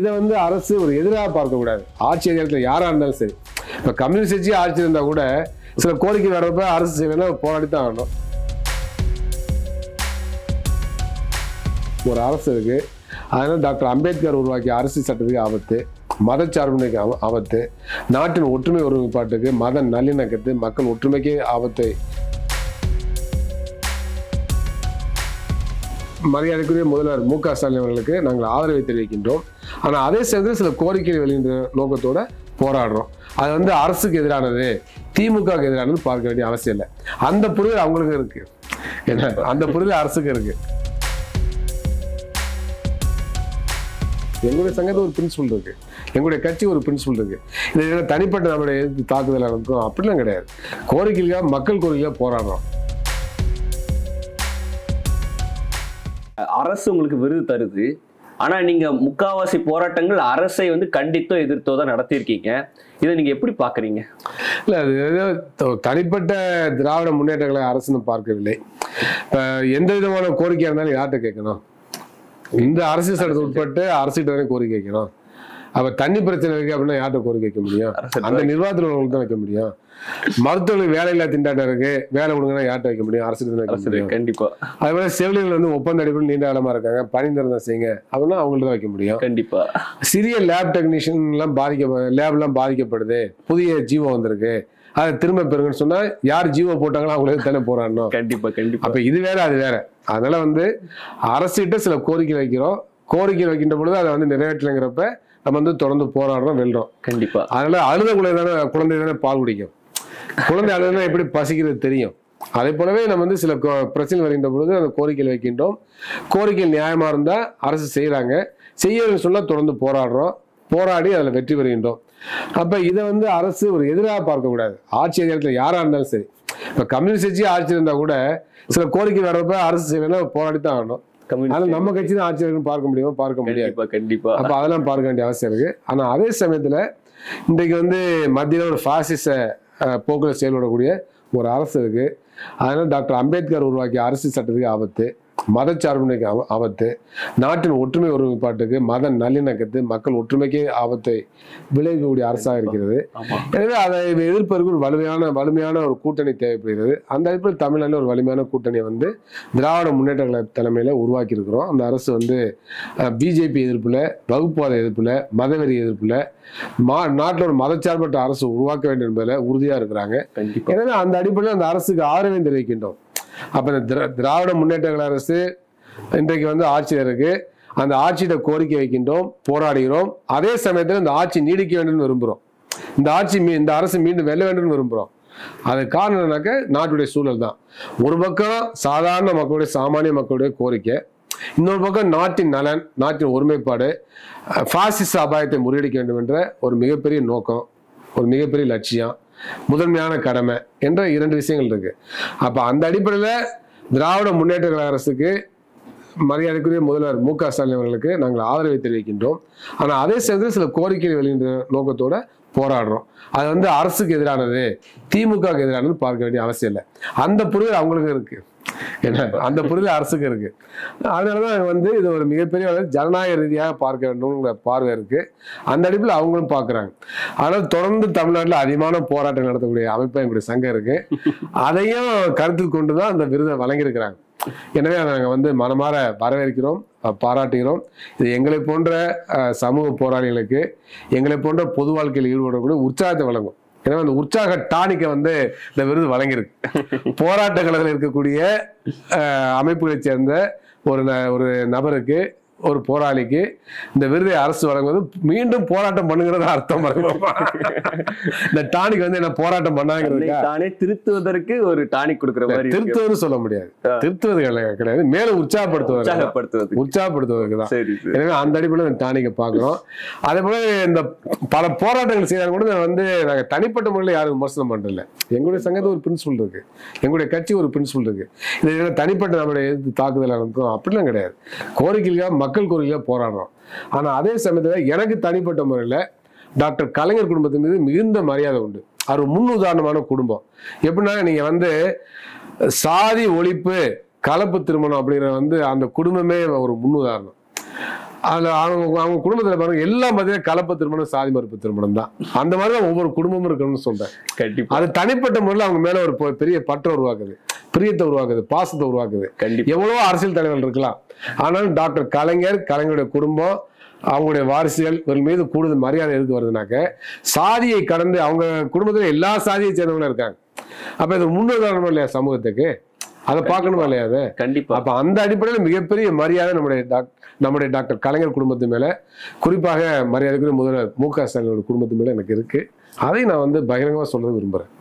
இதை வந்து அரசு ஒரு எதிராக பார்க்கக்கூடாது. ஆட்சி அதிகாரத்தில் யாராக இருந்தாலும் சரி, இப்போ கம்யூனிஸ்ட் கட்சி ஆட்சி இருந்தால் கூட சில கோரிக்கை வரப்ப அரசு செய்யலைன்னா போராடி தான் ஆகணும். ஒரு அரசு இருக்கு. அதனால டாக்டர் அம்பேத்கர் உருவாக்கிய அரசியல் சட்டத்துக்கு ஆபத்து, மதச்சார்பின்மைக்கு ஆபத்து, நாட்டின் ஒற்றுமை ஒருமைப்பாட்டுக்கு, மத நல்லிணக்கத்து, மக்கள் ஒற்றுமைக்கே ஆபத்தை. மரியாதைக்குரிய முதல்வர் மு க ஸ்டாலின் அவர்களுக்கு நாங்கள் ஆதரவை தெரிவிக்கின்றோம். ஆனால் அதே சேர்ந்து சில கோரிக்கைகள் வெளியின்ற நோக்கத்தோட போராடுறோம். அது வந்து அரசுக்கு எதிரானது, திமுகவுக்கு எதிரானது பார்க்க வேண்டிய அவசியம் இல்லை. அந்த புரிதல் அவங்களுக்கு இருக்கு, என்ன அந்த புரிதல் அரசுக்கு இருக்கு. எங்களுடைய சங்கத்தில் ஒரு பிரின்சிபல் இருக்கு, எங்களுடைய கட்சி ஒரு பிரின்சிபல் இருக்கு. இது தனிப்பட்ட நம்மளுடைய தாக்குதல் நடக்கும் அப்படிலாம் கிடையாது. கோரிக்கைக்காக, மக்கள் கோரிக்கையாக போராடுறோம். அரசு உங்களுக்கு விருது தருது, ஆனா நீங்க முக்காவாசி போராட்டங்கள் அரசை வந்து கண்டித்தோ எதிர்த்தோ தான் நடத்தியிருக்கீங்க. இதை நீங்க எப்படி பாக்குறீங்க? இல்ல, அது தனிப்பட்ட திராவிட முன்னேற்ற கழக அரசுன்னு பார்க்கவில்லை. இப்ப எந்த விதமான கோரிக்கையா இருந்தாலும் யார்கிட்ட கேட்கணும்? இந்த அரசியல் சட்டத்தை உட்பட்டு அரசுகிட்ட தானே கோரிக்கை வைக்கணும். அப்ப தண்ணி பிரச்சனை இருக்கு அப்படின்னா யார்கிட்ட கோரிக்கை வைக்க முடியும்? அந்த நிர்வாகத்தில் உள்ளவங்களுக்கு தான் வைக்க முடியும். மருத்துவர்களுக்கு வேலையில்லா திண்டாட்டம் இருக்கு, வேலை கொடுங்கன்னா யார்கிட்ட வைக்க முடியும்? அரசுக்கு தான் வைக்க முடியும். கண்டிப்பா. அதே போல செவிலியர்கள் வந்து ஒப்பந்த அடிப்படையில் நீண்ட காலமா இருக்காங்க, பணி நிரந்தரம் செய்யுங்க அப்படின்னா அவங்கள்ட்ட தான் வைக்க முடியும். கண்டிப்பா. சிறிய லேப் டெக்னீஷியன் எல்லாம் லேப் எல்லாம் பாதிக்கப்படுது, புதிய ஜீவோ வந்திருக்கு, அதை திரும்ப பெறுங்கன்னு சொன்னா யார் ஜீவோ போட்டாங்களோ அவங்களுக்கு தானே போராடணும். கண்டிப்பா கண்டிப்பா. அப்ப இது வேற அது வேற. அதனால வந்து அரசுகிட்ட சில கோரிக்கை வைக்கிறோம், கோரிக்கை வைக்கின்ற பொழுது அதை வந்து நிறைவேற்றலைங்கிறப்ப நம்ம வந்து தொடர்ந்து போராடுறோம், வெல்றோம். கண்டிப்பா. அதனால அழுத குழந்தை தானே பால் குடிக்கும். குழந்தை அழுதுனா எப்படி பசிக்கிறது தெரியும். அதே போலவே நம்ம வந்து சில பிரச்சனை வருகின்ற பொழுது அந்த கோரிக்கைகள் வைக்கின்றோம். கோரிக்கை நியாயமா இருந்தா அரசு செய்யறாங்க, செய்யணும்னு சொன்னா தொடர்ந்து போராடுறோம், போராடி அதுல வெற்றி பெறுகின்றோம். அப்ப இதை வந்து அரசு ஒரு எதிராக பார்க்கக்கூடாது. ஆட்சி அதிகாரத்தில் யாரா இருந்தாலும் சரி, இப்ப கம்யூனிஸ்ட் கட்சி ஆட்சி இருந்தா கூட சில கோரிக்கை வர்றப்ப அரசு செய்யலைன்னா போராடி தான் ஆகணும். ஆனா நம்ம கட்சி தான் ஆட்சி பார்க்க முடியுமா? பார்க்க முடியாது. கண்டிப்பா. அப்ப அதெல்லாம் பார்க்க வேண்டிய அவசியம் இருக்கு. ஆனா அதே சமயத்துல இன்றைக்கு வந்து மத்தியில ஒரு பாசிச போக்குல செயல்படக்கூடிய ஒரு அரசு இருக்கு. அதனால டாக்டர் அம்பேத்கர் உருவாக்கிய அரசியல் சட்டத்துக்கு ஆபத்து, மதச்சார்பின்மைக்கு ஆபத்து, நாட்டின் ஒற்றுமை ஒருமைப்பாட்டுக்கு, மத நல்லிணக்கத்து, மக்கள் ஒற்றுமைக்கே ஆபத்தை விளைவிக்கக்கூடிய அரசாக இருக்கிறது. எனவே அதை எதிர்ப்பதற்கு ஒரு வலிமையான ஒரு கூட்டணி தேவைப்படுகிறது. அந்த அடிப்படையில் தமிழ்நாட்டில் ஒரு வலிமையான கூட்டணியை வந்து திராவிட முன்னேற்ற கழக தலைமையில உருவாக்கி இருக்கிறோம். அந்த அரசு வந்து பிஜேபி எதிர்ப்புல, வகுப்புவாத எதிர்ப்புல, மதவெறி எதிர்ப்புல, நாட்டில் ஒரு மதச்சார்பற்ற அரசு உருவாக்க வேண்டும் என்பதில் உறுதியா இருக்கிறாங்க. எனவே அந்த அடிப்படையில் அந்த அரசுக்கு ஆதரவை தெரிவிக்கின்றோம். அப்ப இந்த திராவிட முன்னேற்ற கழக அரசு இன்றைக்கு வந்து ஆட்சியில் இருக்கு. அந்த ஆட்சியிட கோரிக்கை வைக்கின்றோம், போராடுகிறோம். அதே சமயத்தில் இந்த ஆட்சி நீடிக்க வேண்டும் விரும்புகிறோம். இந்த அரசு மீண்டும் வெல்ல வேண்டும் விரும்புகிறோம். அது காரணம் என்னன்னாக்க நாட்டுடைய சூழல் தான். ஒரு பக்கம் சாதாரண மக்களுடைய, சாமானிய மக்களுடைய கோரிக்கை, இன்னொரு பக்கம் நாட்டின் நலன், நாட்டின் ஒருமைப்பாடு, பாசிச அபாயத்தை முறியடிக்க வேண்டும் என்ற ஒரு மிகப்பெரிய நோக்கம், ஒரு மிகப்பெரிய லட்சியம், முதன்மையான கடமை என்ற இரண்டு விஷயங்கள் இருக்கு. அப்ப அந்த அடிப்படையில் திராவிட முன்னேற்ற கழக அரசுக்கு, மரியாதைக்குரிய முதல்வர் மு க ஸ்டாலின் அவர்களுக்கு நாங்கள் ஆதரவை தெரிவிக்கின்றோம். ஆனால் அதே சேர்ந்து சில கோரிக்கைகள் வெளியின்ற நோக்கத்தோட போராடுறோம். அது வந்து அரசுக்கு எதிரானது, திமுகவுக்கு எதிரானது பார்க்க வேண்டிய அவசியம் இல்லை. அந்த புரிதல் அவங்களுக்கு இருக்கு, என்ன அந்த புரிதல் அரசுக்கு இருக்கு. அதனாலதான் வந்து இது ஒரு மிகப்பெரிய ஜனநாயக ரீதியாக பார்க்க வேண்டும்ங்கிற பார்வை இருக்கு. அந்த அடிப்பில் அவங்களும் பார்க்குறாங்க. ஆனால் தொடர்ந்து தமிழ்நாட்டில் அதிகமான போராட்டம் நடத்தக்கூடிய அமைப்பு எங்களுடைய சங்கம் இருக்கு. அதையும் கருத்தில் கொண்டுதான் அந்த விருதை வழங்கியிருக்கிறாங்க. எனவே அதை நாங்கள் வந்து மனமாற வரவேற்கிறோம், பாராட்டுகிறோம். இது எங்களை போன்ற சமூக போராளிகளுக்கு, எங்களை போன்ற பொது வாழ்க்கையில் ஈடுபடக்கூடிய உற்சாகத்தை வழங்கும். எனவே அந்த உற்சாக டானிக்கை வந்து இந்த விருது வழங்கியிருக்கு. போராட்ட களத்தில் இருக்கக்கூடிய அமைப்புகளை சேர்ந்த ஒரு நபருக்கு, ஒரு போராளிக்கு இந்த விருதை அரசு வழங்குவது மீண்டும் போராட்டம் பண்ணுங்கிறது அர்த்தம். இந்த டானிக் வந்து என்ன போராட்டம் பண்ணாங்கிறது திருத்துவதற்கு ஒரு டானிக் கொடுக்கிற மாதிரி. திருத்துவது சொல்ல முடியாது, திருத்துவது கிடையாது, மேலும் உற்சாகப்படுத்துவதற்கு தான். எனவே அந்த அடிப்படையில் இந்த டானிக்கை பார்க்கிறோம். அதே போல இந்த பல போராட்டங்கள் செய்தாலும் கூட வந்து நாங்கள் தனிப்பட்ட முறையில் யாரும் விமர்சனம் பண்றதில்ல. எங்களுடைய சங்கத்தில் ஒரு பிரின்சிபல் இருக்கு, எங்களுடைய கட்சி ஒரு பிரின்சிபல் இருக்கு. இது தனிப்பட்ட நம்மளுடைய தாக்குதல் நடக்கும் அப்படிலாம் கிடையாது. கோரிக்கைக்காக, மக்கள் கோரிக்கையாக போராடுறோம். ஆனா அதே சமயத்தில் எனக்கு தனிப்பட்ட முறையில் டாக்டர் கலைஞர் குடும்பத்தின் மீது மிகுந்த மரியாதை உண்டு. அவர் முன் உதாரணமான குடும்பம். எப்படின்னா, நீங்க வந்து சாதி ஒழிப்பு, கலப்பு திருமணம் அப்படிங்கிற வந்து அந்த குடும்பமே ஒரு முன் உதாரணம். அதுல அவங்க குடும்பத்துல பாருங்க எல்லாம் பார்த்தீங்கன்னா கலப்பு திருமணம், சாதி மறுப்பு திருமணம் தான். அந்த மாதிரிதான் ஒவ்வொரு குடும்பமும் இருக்கணும்னு சொல்றேன். கண்டிப்பா அது தனிப்பட்ட முறையில் அவங்க மேல ஒரு பெரிய பற்றை உருவாக்குது, பிரியத்தை உருவாக்குது, பாசத்தை உருவாக்குது. கண்டிப்பா எவ்வளவோ அரசியல் தலைவர்கள் இருக்கலாம், ஆனாலும் டாக்டர் கலைஞருடைய குடும்பம், அவங்களுடைய வாரிசுகள் இவர்கள் மீது கூடுதல் மரியாதை எதுக்கு வருதுனாக்க, சாதியை கடந்து அவங்க குடும்பத்துல எல்லா சாதியை சேர்ந்தவங்களும் இருக்காங்க. அப்ப இது முன்னுதாரணம் இல்லையா சமூகத்துக்கு? அதை பார்க்கணுமா இல்லையா? அது கண்டிப்பா. அப்ப அந்த அடிப்படையில் மிகப்பெரிய மரியாதை நம்முடைய டாக்டர் கலைஞர் குடும்பத்து மேல, குறிப்பாக மரியாதைக்குரிய முதல்வர் மு க ஸ்டாலினோட குடும்பத்து மேல எனக்கு இருக்கு. அதை நான் பகிரங்கமா சொல்ல விரும்புறேன்.